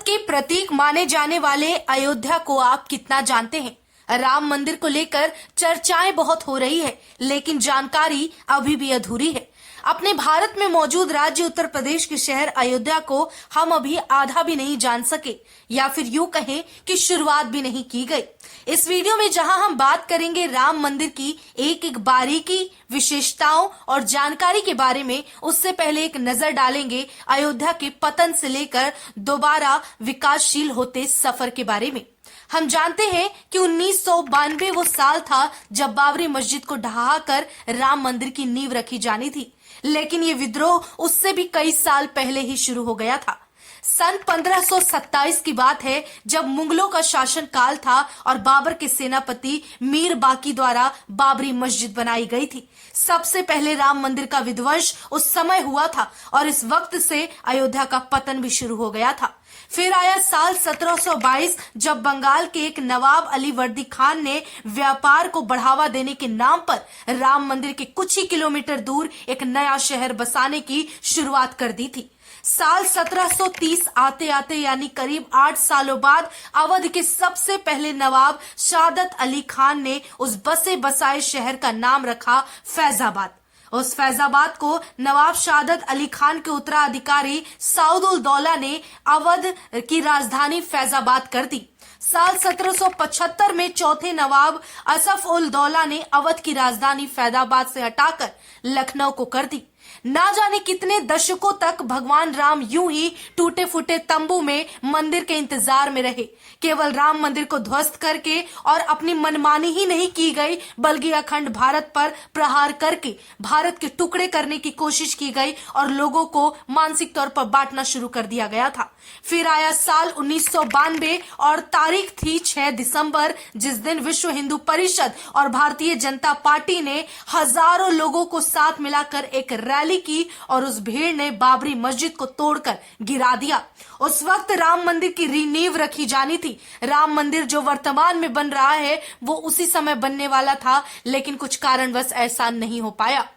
के प्रतीक माने जाने वाले अयोध्या को आप कितना जानते हैं? राम मंदिर को लेकर चर्चाएं बहुत हो रही है, लेकिन जानकारी अभी भी अधूरी है। अपने भारत में मौजूद राज्य उत्तर प्रदेश के शहर अयोध्या को हम अभी आधा भी नहीं जान सके, या फिर यूं कहें कि शुरुआत भी नहीं की गई। इस वीडियो में जहां हम बात करेंगे राम मंदिर की एक एक बारीकी, विशेषताओं और जानकारी के बारे में, उससे पहले एक नजर डालेंगे अयोध्या के पतन से लेकर दोबारा विकासशील होते सफर के बारे में। हम जानते हैं कि 1992 वो साल था जब बाबरी मस्जिद को ढहाकर राम मंदिर की नींव रखी जानी थी, लेकिन ये विद्रोह उससे भी कई साल पहले ही शुरू हो गया था। सन 1527 की बात है, जब मुगलों का शासन काल था और बाबर के सेनापति मीर बाकी द्वारा बाबरी मस्जिद बनाई गई थी। सबसे पहले राम मंदिर का विध्वंस उस समय हुआ था और इस वक्त से अयोध्या का पतन भी शुरू हो गया था। फिर आया साल 1722, जब बंगाल के एक नवाब अली वर्दी खान ने व्यापार को बढ़ावा देने के नाम पर राम मंदिर के कुछ ही किलोमीटर दूर एक नया शहर बसाने की शुरुआत कर दी थी। साल 1730 आते आते यानी करीब 8 सालों बाद अवध के सबसे पहले नवाब शहादत अली खान ने उस बसे बसाए शहर का नाम रखा फैजाबाद। उस फैजाबाद को नवाब शहादत अली खान के उत्तराधिकारी सऊद दौला ने अवध की राजधानी फैजाबाद कर दी। साल 1775 में चौथे नवाब असफ उल दौला ने अवध की राजधानी फैजाबाद से हटाकर लखनऊ को कर दी। ना जाने कितने दशकों तक भगवान राम यूं ही टूटे फूटे तंबू में मंदिर के इंतजार में रहे। केवल राम मंदिर को ध्वस्त करके और अपनी मनमानी ही नहीं की गई, बल्कि अखंड भारत पर प्रहार करके भारत के टुकड़े करने की कोशिश की गई और लोगों को मानसिक तौर पर बांटना शुरू कर दिया गया था। फिर आया साल 1992 और तारीख थी 6 दिसंबर, जिस दिन विश्व हिंदू परिषद और भारतीय जनता पार्टी ने हजारों लोगों को साथ मिलाकर एक रैली की और उस भीड़ ने बाबरी मस्जिद को तोड़कर गिरा दिया। उस वक्त राम मंदिर की रीनींव रखी जानी थी। राम मंदिर जो वर्तमान में बन रहा है वो उसी समय बनने वाला था, लेकिन कुछ कारणवश ऐसा नहीं हो पाया।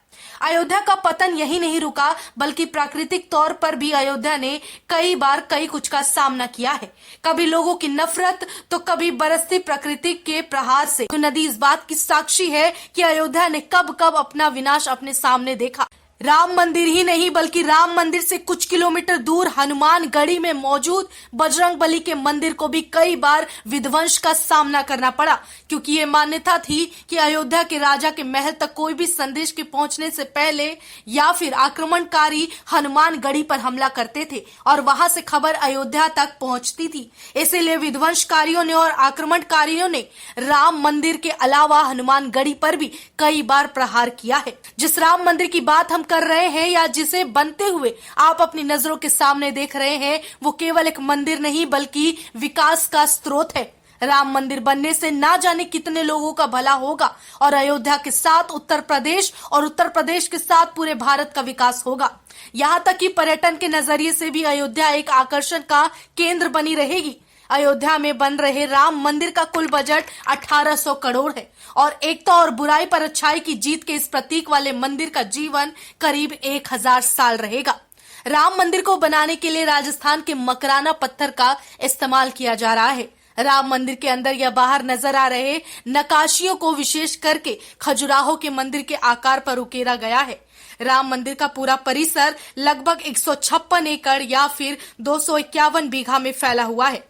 अयोध्या का पतन यही नहीं रुका, बल्कि प्राकृतिक तौर पर भी अयोध्या ने कई बार कई कुछ का सामना किया है। कभी लोगों की नफरत तो कभी बरसती प्रकृति के प्रहार से। तो नदी इस बात की साक्षी है कि अयोध्या ने कब कब अपना विनाश अपने सामने देखा। राम मंदिर ही नहीं, बल्कि राम मंदिर से कुछ किलोमीटर दूर हनुमानगढ़ी में मौजूद बजरंगबली के मंदिर को भी कई बार विध्वंस का सामना करना पड़ा, क्योंकि ये मान्यता थी कि अयोध्या के राजा के महल तक कोई भी संदेश के पहुंचने से पहले या फिर आक्रमणकारी हनुमानगढ़ी पर हमला करते थे और वहां से खबर अयोध्या तक पहुंचती थी। इसीलिए विध्वंसकारियों ने और आक्रमणकारियों ने राम मंदिर के अलावा हनुमानगढ़ी पर भी कई बार प्रहार किया है। जिस राम मंदिर की बात हम कर रहे हैं या जिसे बनते हुए आप अपनी नजरों के सामने देख रहे हैं, वो केवल एक मंदिर नहीं बल्कि विकास का स्रोत है। राम मंदिर बनने से ना जाने कितने लोगों का भला होगा और अयोध्या के साथ उत्तर प्रदेश और उत्तर प्रदेश के साथ पूरे भारत का विकास होगा। यहाँ तक कि पर्यटन के नजरिए से भी अयोध्या एक आकर्षण का केंद्र बनी रहेगी। अयोध्या में बन रहे राम मंदिर का कुल बजट 1800 करोड़ है और एकता और बुराई पर अच्छाई की जीत के इस प्रतीक वाले मंदिर का जीवन करीब 1000 साल रहेगा। राम मंदिर को बनाने के लिए राजस्थान के मकराना पत्थर का इस्तेमाल किया जा रहा है। राम मंदिर के अंदर या बाहर नजर आ रहे नक्काशियों को विशेष करके खजुराहो के मंदिर के आकार पर उकेरा गया है। राम मंदिर का पूरा परिसर लगभग 156 एकड़ या फिर 251 बीघा में फैला हुआ है।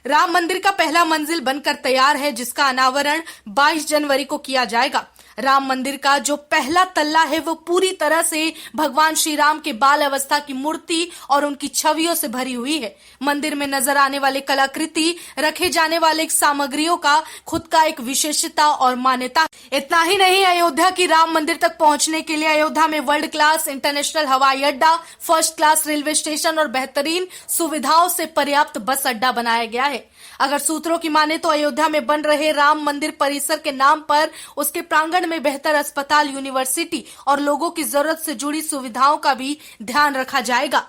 राम मंदिर का पहला मंजिल बनकर तैयार है, जिसका अनावरण 22 जनवरी को किया जाएगा। राम मंदिर का जो पहला तल्ला है वो पूरी तरह से भगवान श्री राम के बाल अवस्था की मूर्ति और उनकी छवियों से भरी हुई है। मंदिर में नजर आने वाले कलाकृति, रखे जाने वाले सामग्रियों का खुद का एक विशेषता और मान्यता। इतना ही नहीं, अयोध्या की राम मंदिर तक पहुंचने के लिए अयोध्या में वर्ल्ड क्लास इंटरनेशनल हवाई अड्डा, फर्स्ट क्लास रेलवे स्टेशन और बेहतरीन सुविधाओं से पर्याप्त बस अड्डा बनाया गया है। अगर सूत्रों की माने तो अयोध्या में बन रहे राम मंदिर परिसर के नाम पर उसके प्रांगण में बेहतर अस्पताल, यूनिवर्सिटी और लोगों की जरूरत से जुड़ी सुविधाओं का भी ध्यान रखा जाएगा।